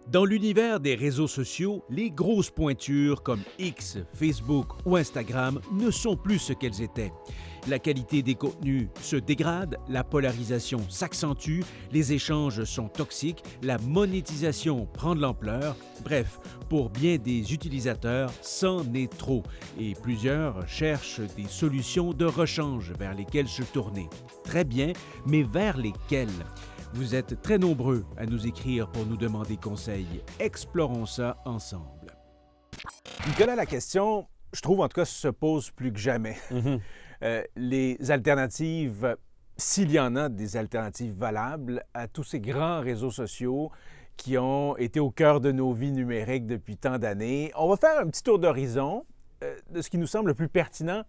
Dans l'univers des réseaux sociaux, les grosses pointures comme X, Facebook ou Instagram ne sont plus ce qu'elles étaient. La qualité des contenus se dégrade, la polarisation s'accentue, les échanges sont toxiques, la monétisation prend de l'ampleur. Bref, pour bien des utilisateurs, c'en est trop et plusieurs cherchent des solutions de rechange vers lesquelles se tourner. Très bien, mais vers lesquelles? Vous êtes très nombreux à nous écrire pour nous demander conseil. Explorons ça ensemble. Nicolas, la question, je trouve en tout cas, se pose plus que jamais. Les alternatives, s'il y en a des alternatives valables à tous ces grands réseaux sociaux qui ont été au cœur de nos vies numériques depuis tant d'années. On va faire un petit tour d'horizon de ce qui nous semble le plus pertinent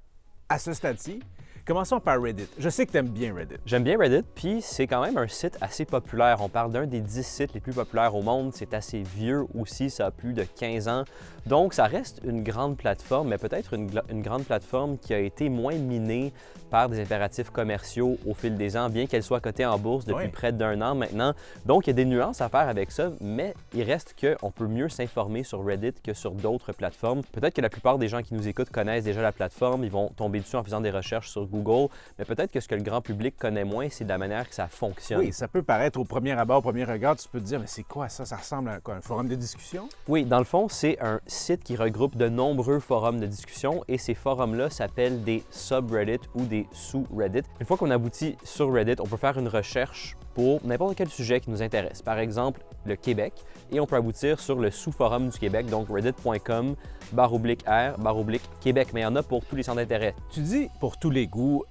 à ce stade-ci. Commençons par Reddit. Je sais que tu aimes bien Reddit. J'aime bien Reddit, puis c'est quand même un site assez populaire. On parle d'un des 10 sites les plus populaires au monde. C'est assez vieux aussi, ça a plus de 15 ans. Donc, ça reste une grande plateforme, mais peut-être une grande plateforme qui a été moins minée par des impératifs commerciaux au fil des ans, bien qu'elle soit cotée en bourse depuis près d'un an maintenant. Donc, il y a des nuances à faire avec ça, mais il reste qu'on peut mieux s'informer sur Reddit que sur d'autres plateformes. Peut-être que la plupart des gens qui nous écoutent connaissent déjà la plateforme, ils vont tomber dessus en faisant des recherches sur Google, mais peut-être que ce que le grand public connaît moins, c'est de la manière que ça fonctionne. Oui, ça peut paraître au premier abord, au premier regard, tu peux te dire, mais c'est quoi ça? Ça ressemble à quoi? Un forum de discussion? Oui, dans le fond, c'est un site qui regroupe de nombreux forums de discussion et ces forums-là s'appellent des subreddits ou des sous-reddits. Une fois qu'on aboutit sur Reddit, on peut faire une recherche pour n'importe quel sujet qui nous intéresse. Par exemple, le Québec, et on peut aboutir sur le sous-forum du Québec, donc reddit.com/r/Québec, mais il y en a pour tous les centres d'intérêt. Tu dis pour tous les goûts,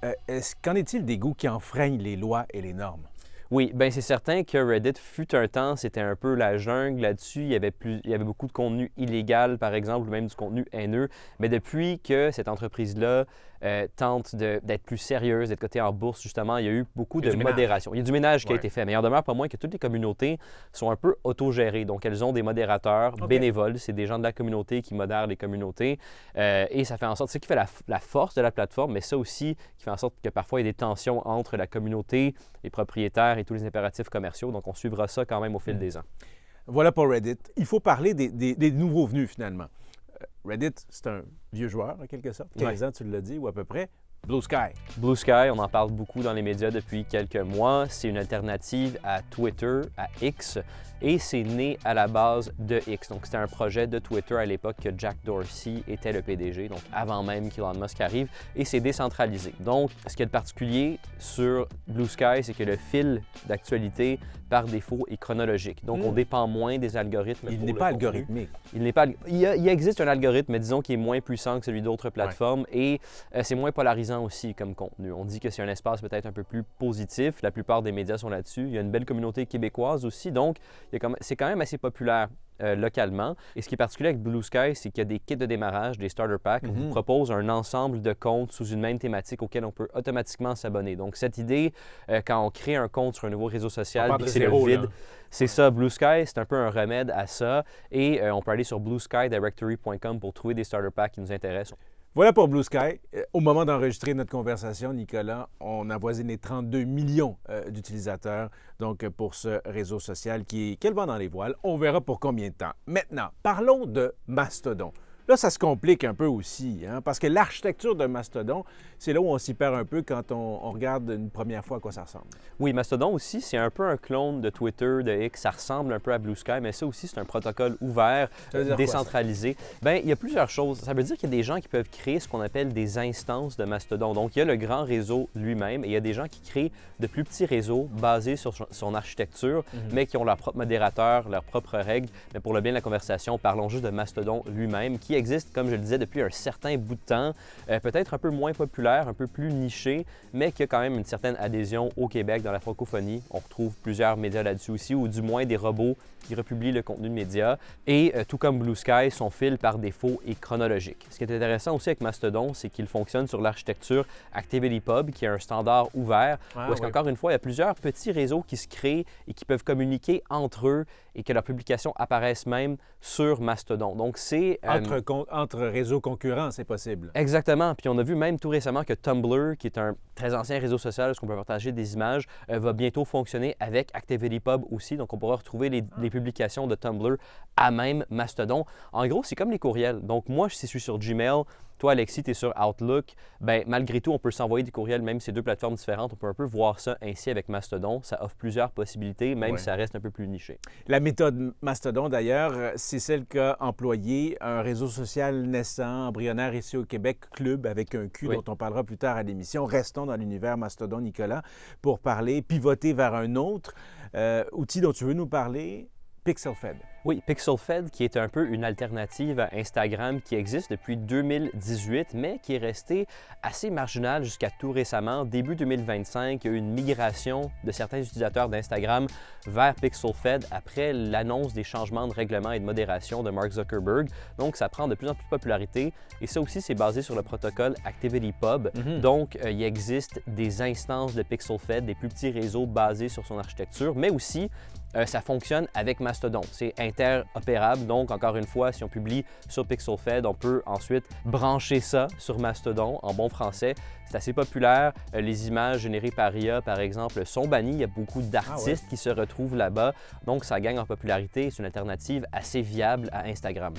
qu'en est-il des goûts qui enfreignent les lois et les normes? Oui, bien c'est certain que Reddit fut un temps, c'était un peu la jungle là-dessus. Il y avait beaucoup de contenu illégal, par exemple, ou même du contenu haineux. Mais depuis que cette entreprise-là tente d'être plus sérieuse, d'être cotée en bourse, justement, il y a eu beaucoup de modération. Il y a du ménage qui a été fait, mais il en demeure pas moins que toutes les communautés sont un peu autogérées. Donc, elles ont des modérateurs bénévoles. C'est des gens de la communauté qui modèrent les communautés. Et ça fait en sorte, c'est ce qui fait la force de la plateforme, mais ça aussi qui fait en sorte que parfois il y a des tensions entre la communauté, les propriétaires et tous les impératifs commerciaux. Donc, on suivra ça quand même au fil des ans. Voilà pour Reddit. Il faut parler des nouveaux venus, finalement. Reddit, c'est un vieux joueur, en quelque sorte. 15 ans, tu l'as dit, ou à peu près. Blue Sky. Blue Sky, on en parle beaucoup dans les médias depuis quelques mois. C'est une alternative à Twitter, à X, et c'est né à la base de X. Donc, c'était un projet de Twitter à l'époque que Jack Dorsey était le PDG, donc avant même qu'Elon Musk arrive, et c'est décentralisé. Donc, ce qu'il y a de particulier sur Blue Sky, c'est que le fil d'actualité, par défaut, est chronologique. Donc, on dépend moins des algorithmes. Il n'est pas algorithmique. Il existe un algorithme, mais disons qu'il est moins puissant que celui d'autres plateformes, et c'est moins polarisant aussi comme contenu. On dit que c'est un espace peut-être un peu plus positif. La plupart des médias sont là-dessus. Il y a une belle communauté québécoise aussi, donc c'est quand même assez populaire localement. Et ce qui est particulier avec Blue Sky, c'est qu'il y a des kits de démarrage, des starter packs. On vous propose un ensemble de comptes sous une même thématique auquel on peut automatiquement s'abonner. Donc, cette idée, quand on crée un compte sur un nouveau réseau social, puis c'est le vide, c'est ça, Blue Sky, c'est un peu un remède à ça. Et on peut aller sur blueskydirectory.com pour trouver des starter packs qui nous intéressent. Voilà pour Blue Sky. Au moment d'enregistrer notre conversation, Nicolas, on avoisine les 32 millions d'utilisateurs donc pour ce réseau social qui est vent dans les voiles. On verra pour combien de temps. Maintenant, parlons de Mastodon. Là, ça se complique un peu aussi, parce que l'architecture de Mastodon, c'est là où on s'y perd un peu quand on regarde une première fois à quoi ça ressemble. Oui, Mastodon aussi, c'est un peu un clone de Twitter, de X. Ça ressemble un peu à Blue Sky, mais ça aussi, c'est un protocole ouvert, décentralisé. Bien, il y a plusieurs choses. Ça veut dire qu'il y a des gens qui peuvent créer ce qu'on appelle des instances de Mastodon. Donc, il y a le grand réseau lui-même et il y a des gens qui créent de plus petits réseaux basés sur son architecture, mais qui ont leur propre modérateur, leurs propres règles. Mais pour le bien de la conversation, parlons juste de Mastodon lui-même, qui existe, comme je le disais, depuis un certain bout de temps, peut-être un peu moins populaire, un peu plus niché, mais qui a quand même une certaine adhésion au Québec dans la francophonie. On retrouve plusieurs médias là-dessus aussi, ou du moins des robots qui republient le contenu de médias. Et tout comme Blue Sky, son fil par défaut est chronologique. Ce qui est intéressant aussi avec Mastodon, c'est qu'il fonctionne sur l'architecture ActivityPub, qui est un standard ouvert, où est-ce qu'encore une fois, il y a plusieurs petits réseaux qui se créent et qui peuvent communiquer entre eux et que leurs publications apparaissent même sur Mastodon. Donc, c'est... Entre entre réseaux concurrents, c'est possible. Exactement. Puis on a vu même tout récemment que Tumblr, qui est un très ancien réseau social où on peut partager des images, va bientôt fonctionner avec ActivityPub aussi. Donc on pourra retrouver les publications de Tumblr à même Mastodon. En gros, c'est comme les courriels. Donc moi, si je suis sur Gmail, toi, Alexis, tu es sur Outlook, bien, malgré tout, on peut s'envoyer des courriels, même si c'est deux plateformes différentes. On peut un peu voir ça ainsi avec Mastodon. Ça offre plusieurs possibilités, même si ça reste un peu plus niché. La méthode Mastodon, d'ailleurs, c'est celle qu'a employé un réseau social naissant, embryonnaire ici au Québec, Club, avec un Q, dont on parlera plus tard à l'émission. Restons dans l'univers Mastodon, Nicolas, pour parler, pivoter vers un autre outil dont tu veux nous parler, PixelFed. Oui, PixelFed, qui est un peu une alternative à Instagram qui existe depuis 2018, mais qui est resté assez marginal jusqu'à tout récemment. Début 2025, il y a eu une migration de certains utilisateurs d'Instagram vers PixelFed après l'annonce des changements de règlement et de modération de Mark Zuckerberg. Donc, ça prend de plus en plus de popularité. Et ça aussi, c'est basé sur le protocole ActivityPub. Donc, il existe des instances de PixelFed, des plus petits réseaux basés sur son architecture, mais aussi, ça fonctionne avec Mastodon. C'est interopérable, donc encore une fois, si on publie sur PixelFed, on peut ensuite brancher ça sur Mastodon en bon français. C'est assez populaire. Les images générées par IA, par exemple, sont bannies. Il y a beaucoup d'artistes qui se retrouvent là-bas, donc ça gagne en popularité. C'est une alternative assez viable à Instagram.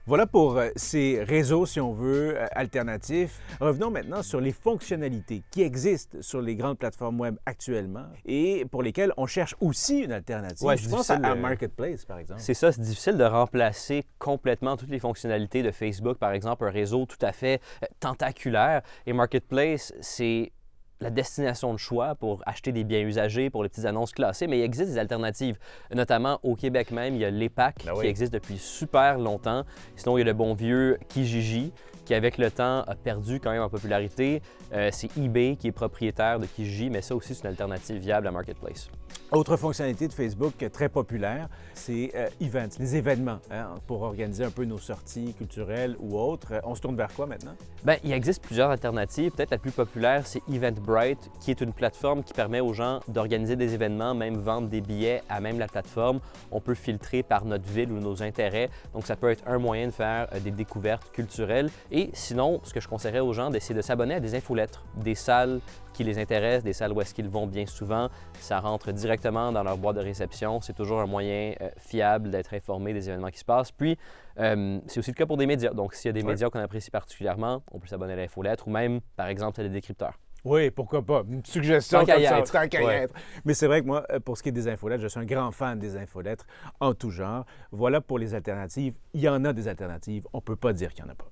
Voilà pour ces réseaux, si on veut, alternatifs. Revenons maintenant sur les fonctionnalités qui existent sur les grandes plateformes web actuellement et pour lesquelles on cherche aussi une alternative. Ouais, je pense à Marketplace, par exemple. C'est ça, c'est difficile de remplacer complètement toutes les fonctionnalités de Facebook, par exemple, un réseau tout à fait tentaculaire. Et Marketplace, c'est la destination de choix pour acheter des biens usagés, pour les petites annonces classées, mais il existe des alternatives. Notamment au Québec même, il y a l'EPAC qui existe depuis super longtemps. Sinon, il y a le bon vieux Kijiji qui, avec le temps, a perdu quand même en popularité. C'est eBay qui est propriétaire de Kijiji, mais ça aussi, c'est une alternative viable à Marketplace. Autre fonctionnalité de Facebook très populaire, c'est Events, les événements, pour organiser un peu nos sorties culturelles ou autres. On se tourne vers quoi maintenant? Bien, il existe plusieurs alternatives. Peut-être la plus populaire, c'est Eventbrite, qui est une plateforme qui permet aux gens d'organiser des événements, même vendre des billets à même la plateforme. On peut filtrer par notre ville ou nos intérêts. Donc, ça peut être un moyen de faire des découvertes culturelles. Et sinon, ce que je conseillerais aux gens, c'est de s'abonner à des infolettres, des salles qui les intéressent, des salles où est-ce qu'ils vont bien souvent. Ça rentre directement dans leur boîte de réception. C'est toujours un moyen fiable d'être informé des événements qui se passent. Puis, c'est aussi le cas pour des médias. Donc, s'il y a des médias qu'on apprécie particulièrement, on peut s'abonner à l'infolettre ou même, par exemple, à des décrypteurs. Oui, pourquoi pas. Une suggestion comme ça, tant qu'à y être. Mais c'est vrai que moi, pour ce qui est des infolettres, je suis un grand fan des infolettres en tout genre. Voilà pour les alternatives. Il y en a des alternatives. On ne peut pas dire qu'il n'y en a pas.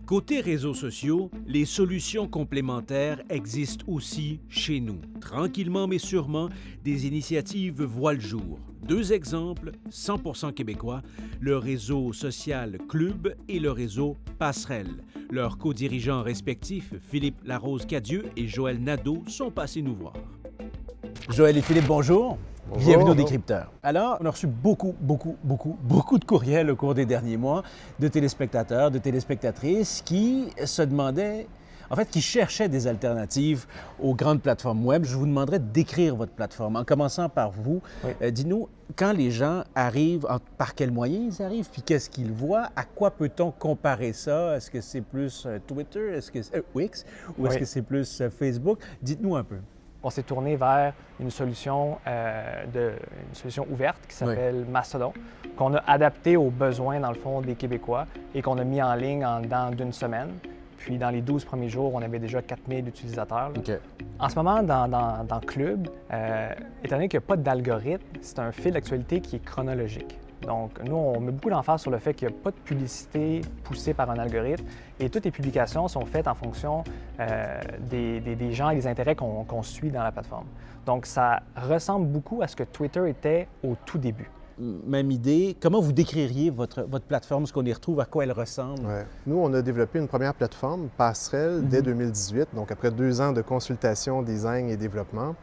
Côté réseaux sociaux, les solutions complémentaires existent aussi chez nous. Tranquillement mais sûrement, des initiatives voient le jour. Deux exemples, 100% québécois, le réseau social Club et le réseau Passerelle. Leurs co-dirigeants respectifs, Philippe Larose-Cadieux et Joël Nadeau, sont passés nous voir. Joël et Philippe, bonjour. Bienvenue au Décrypteur. Alors, on a reçu beaucoup de courriels au cours des derniers mois de téléspectateurs, de téléspectatrices qui se demandaient, en fait, qui cherchaient des alternatives aux grandes plateformes web. Je vous demanderais de décrire votre plateforme. En commençant par vous, dis-nous, quand les gens arrivent, par quels moyens ils arrivent, puis qu'est-ce qu'ils voient? À quoi peut-on comparer ça? Est-ce que c'est plus Twitter, est-ce que c'est X, ou est-ce que c'est plus Facebook? Dites-nous un peu. On s'est tourné vers une solution ouverte qui s'appelle Mastodon, qu'on a adapté aux besoins, dans le fond, des Québécois et qu'on a mis en ligne en dedans d'une semaine. Puis, dans les 12 premiers jours, on avait déjà 4000 utilisateurs. En ce moment, dans Club, étant donné qu'il n'y a pas d'algorithme, c'est un fil d'actualité qui est chronologique. Donc, nous, on met beaucoup d'emphase sur le fait qu'il n'y a pas de publicité poussée par un algorithme et toutes les publications sont faites en fonction des gens et des intérêts qu'on suit dans la plateforme. Donc, ça ressemble beaucoup à ce que Twitter était au tout début. Même idée. Comment vous décririez votre plateforme, ce qu'on y retrouve, à quoi elle ressemble? Nous, on a développé une première plateforme, Passerelle, dès 2018, donc après 2 ans de consultation, design et développement.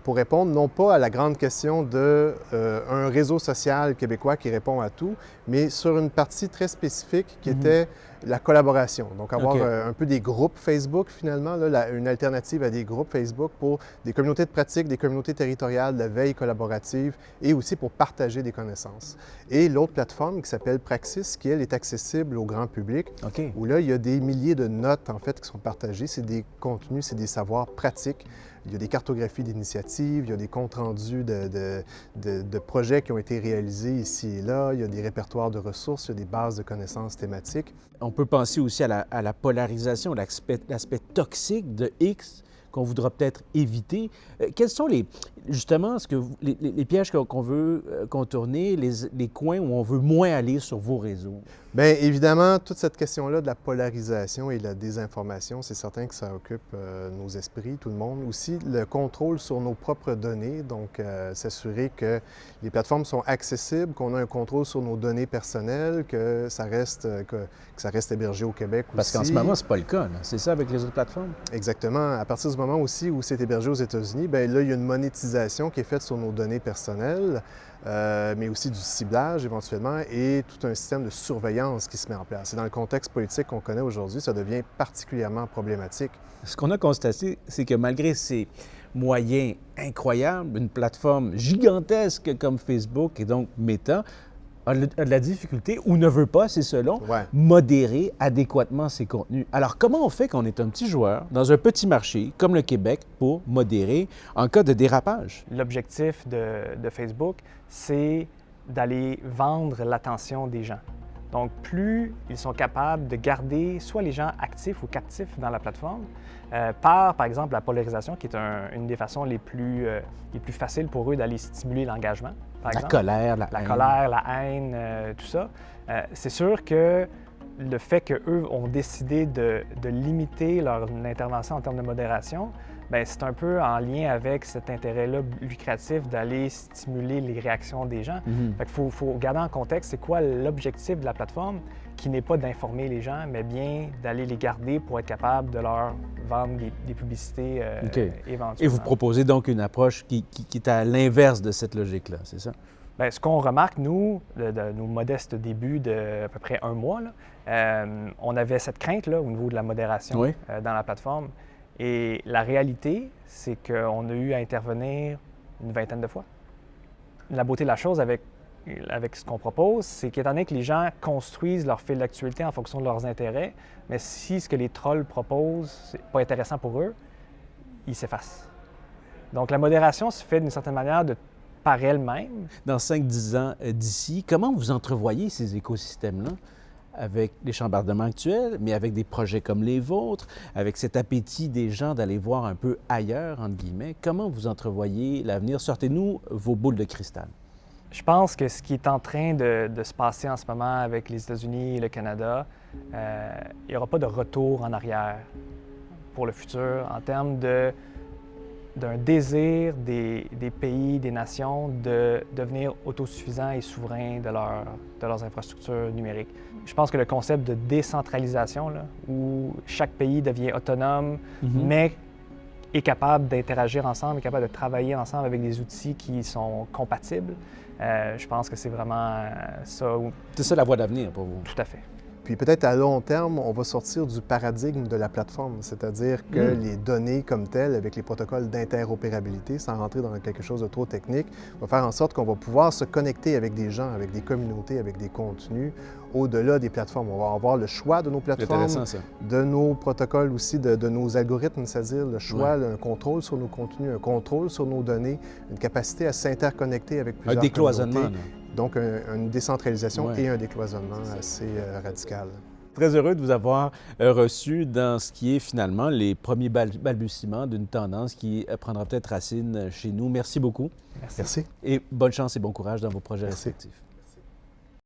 Pour répondre non pas à la grande question d'un réseau social québécois qui répond à tout, mais sur une partie très spécifique qui était la collaboration. Donc, avoir OK. un peu des groupes Facebook, finalement, là, une alternative à des groupes Facebook pour des communautés de pratique, des communautés territoriales, de la veille collaborative et aussi pour partager des connaissances. Et l'autre plateforme qui s'appelle Praxis, qui, elle, est accessible au grand public, OK. où là, il y a des milliers de notes, en fait, qui sont partagées. C'est des contenus, c'est des savoirs pratiques. Il y a des cartographies d'initiatives, il y a des comptes rendus de projets qui ont été réalisés ici et là, il y a des répertoires de ressources, il y a des bases de connaissances thématiques. On peut penser aussi à la polarisation, l'aspect toxique de X qu'on voudra peut-être éviter. Quels sont justement les pièges qu'on veut contourner, les coins où on veut moins aller sur vos réseaux? Bien, évidemment, toute cette question-là de la polarisation et de la désinformation, c'est certain que ça occupe nos esprits, tout le monde. Aussi, le contrôle sur nos propres données, donc s'assurer que les plateformes sont accessibles, qu'on a un contrôle sur nos données personnelles, que ça reste hébergé au Québec aussi. Parce qu'en ce moment, ce n'est pas le cas, là. C'est ça avec les autres plateformes? Exactement. À partir du moment aussi où c'est hébergé aux États-Unis, bien là, il y a une monétisation qui est faite sur nos données personnelles, mais aussi du ciblage éventuellement et tout un système de surveillance qui se met en place. Et dans le contexte politique qu'on connaît aujourd'hui, ça devient particulièrement problématique. Ce qu'on a constaté, c'est que malgré ces moyens incroyables, une plateforme gigantesque comme Facebook et donc Meta a de la difficulté ou ne veut pas, c'est selon, modérer adéquatement ses contenus. Alors, comment on fait quand on est un petit joueur dans un petit marché comme le Québec pour modérer en cas de dérapage? L'objectif de Facebook, c'est d'aller vendre l'attention des gens. Donc, plus ils sont capables de garder soit les gens actifs ou captifs dans la plateforme, par exemple, la polarisation, qui est une des façons les plus faciles pour eux d'aller stimuler l'engagement, par exemple. Colère, la haine. Colère, la haine, tout ça. C'est sûr que le fait qu'eux ont décidé de limiter leur intervention en termes de modération, bien, c'est un peu en lien avec cet intérêt-là lucratif d'aller stimuler les réactions des gens. Fait qu'il faut garder en contexte c'est quoi l'objectif de la plateforme, qui n'est pas d'informer les gens, mais bien d'aller les garder pour être capable de leur vendre des publicités éventuellement. Et vous proposez donc une approche qui est à l'inverse de cette logique-là, c'est ça? Bien, ce qu'on remarque, nous, de nos modestes débuts de à peu près un mois, là, on avait cette crainte-là au niveau de la modération dans la plateforme. Et la réalité, c'est qu'on a eu à intervenir une vingtaine de fois. La beauté de la chose avec ce qu'on propose, c'est qu'étant donné que les gens construisent leur fil d'actualité en fonction de leurs intérêts, mais si ce que les trolls proposent n'est pas intéressant pour eux, ils s'effacent. Donc la modération se fait d'une certaine manière par elle-même. Dans 5-10 ans d'ici, comment vous entrevoyez ces écosystèmes-là avec les chambardements actuels, mais avec des projets comme les vôtres, avec cet appétit des gens d'aller voir un peu ailleurs, entre guillemets? Comment vous entrevoyez l'avenir? Sortez-nous vos boules de cristal. Je pense que ce qui est en train de se passer en ce moment avec les États-Unis et le Canada, il n'y aura pas de retour en arrière pour le futur en termes d'un désir des pays, des nations de devenir autosuffisants et souverains de leurs infrastructures numériques. Je pense que le concept de décentralisation, là, où chaque pays devient autonome, mais est capable d'interagir ensemble, est capable de travailler ensemble avec des outils qui sont compatibles, je pense que c'est vraiment ça. C'est ça la voie d'avenir pour vous? Tout à fait. Puis peut-être à long terme, on va sortir du paradigme de la plateforme, c'est-à-dire que les données comme telles, avec les protocoles d'interopérabilité, sans rentrer dans quelque chose de trop technique, va faire en sorte qu'on va pouvoir se connecter avec des gens, avec des communautés, avec des contenus, au-delà des plateformes. On va avoir le choix de nos plateformes, de nos protocoles aussi, de nos algorithmes, c'est-à-dire le choix, un contrôle sur nos contenus, un contrôle sur nos données, une capacité à s'interconnecter avec plusieurs communautés. Un décloisonnement. Donc, une décentralisation et un décloisonnement assez radical. Très heureux de vous avoir reçu dans ce qui est finalement les premiers balbutiements d'une tendance qui prendra peut-être racine chez nous. Merci beaucoup. Merci. Et bonne chance et bon courage dans vos projets respectifs.